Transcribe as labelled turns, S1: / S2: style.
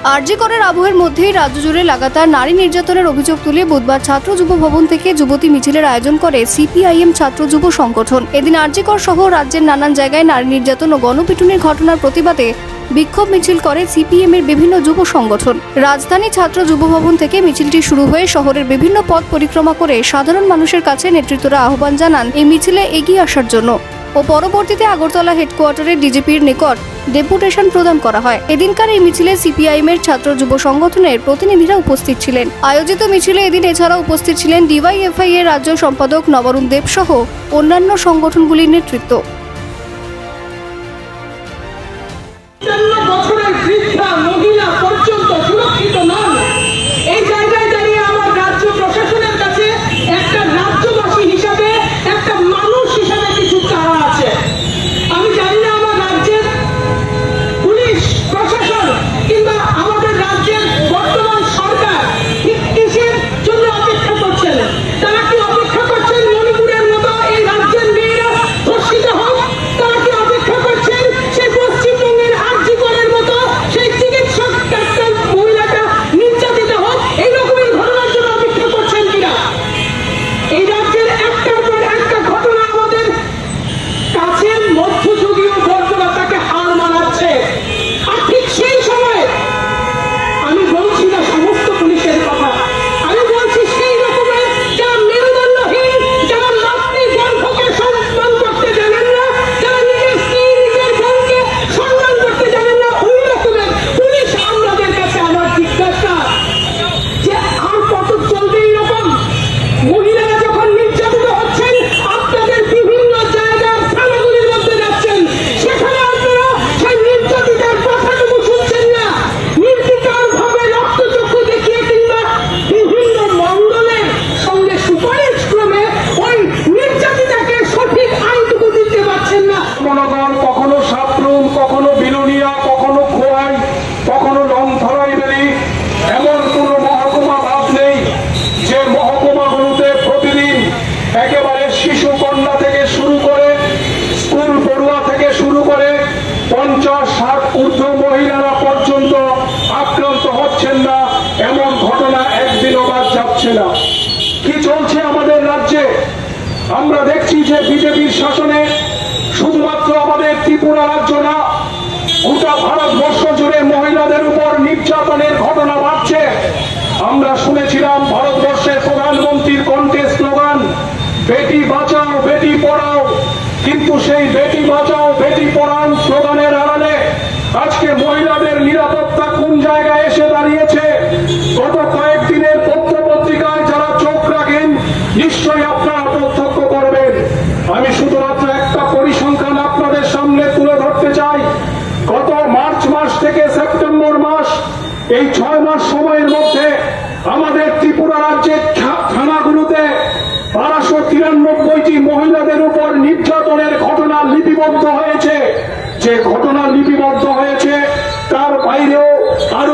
S1: আরজি করের আবহের মধ্যেই রাজ্য জুড়ে লাগাতার নারী নির্যাতনের অভিযোগ তুলে বুধবার ছাত্র যুব ভবন থেকে যুবতী মিছিলের আয়োজন করে সিপিআইএম ছাত্র যুব সংগঠন। এদিন আরজি কর সহ রাজ্যের নানান জায়গায় নারী নির্যাতন ও গণপিটুনির ঘটনার প্রতিবাদে বিক্ষোভ মিছিল করে সিপিএম এর বিভিন্ন যুব সংগঠন। রাজধানী ছাত্র যুব ভবন থেকে মিছিলটি শুরু হয়ে শহরের বিভিন্ন পথ পরিক্রমা করে সাধারণ মানুষের কাছে নেতৃত্বরা আহ্বান জানান এই মিছিলে এগিয়ে আসার জন্য ও পরবর্তীতে আগরতলা হেডকোয়ার্টারে ডিজিপির নিকট ডেপুটেশন প্রদান করা হয়। এদিনকার এই মিছিলে সিপিআইএম এর ছাত্র যুব সংগঠনের প্রতিনিধিরা উপস্থিত ছিলেন। আয়োজিত মিছিলে এদিন এছাড়াও উপস্থিত ছিলেন ডিওয়াইএফআই এর রাজ্য সম্পাদক নবরুণ দেব সহ অন্যান্য সংগঠনগুলির নেতৃত্ব।
S2: একেবারে শিশু কন্যা থেকে শুরু করে স্কুল পড়ুয়া থেকে শুরু করে 50-60 ঊর্ধ্ব মহিলারা পর্যন্ত আক্রান্ত হচ্ছেন না, এমন ঘটনা একদিনও বাদ যাচ্ছে না। কি চলছে আমাদের রাজ্যে? আমরা দেখছি যে বিজেপির শাসনে শুধুমাত্র আমাদের ত্রিপুরা রাজ্য না, গোটা ভারতবর্ষ জুড়ে মহিলাদের উপর নির্যাতনের ঘটনা বাড়ছে। আমরা শুনেছিলাম ভারতবর্ষের প্রধানমন্ত্রীর কণ্ঠে স্লোগান বেটি বাঁচাও বেটি পড়াও, কিন্তু সেই বেটি বাঁচাও বেটি পড়াও স্লোগানের আড়ালে আজকে মহিলাদের নিরাপত্তা কোন জায়গায় এসে দাঁড়িয়েছে? গত কয়েকদিনের পত্র পত্রিকায় যারা চোখ রাখেন নিশ্চয়ই আপনারা প্রত্যক্ষ করবেন। আমি শুধুমাত্র একটা পরিসংখ্যান আপনাদের সামনে তুলে ধরতে চাই। গত মার্চ মাস থেকে সেপ্টেম্বর মাস, এই 6 মাস সময়ের মধ্যে আমাদের ত্রিপুরা রাজ্যের থানাগুলোতে 1293টি মহিলাদের উপর নির্যাতনের ঘটনা লিপিবদ্ধ হয়েছে। যে ঘটনা লিপিবদ্ধ হয়েছে তার বাইরেও আরো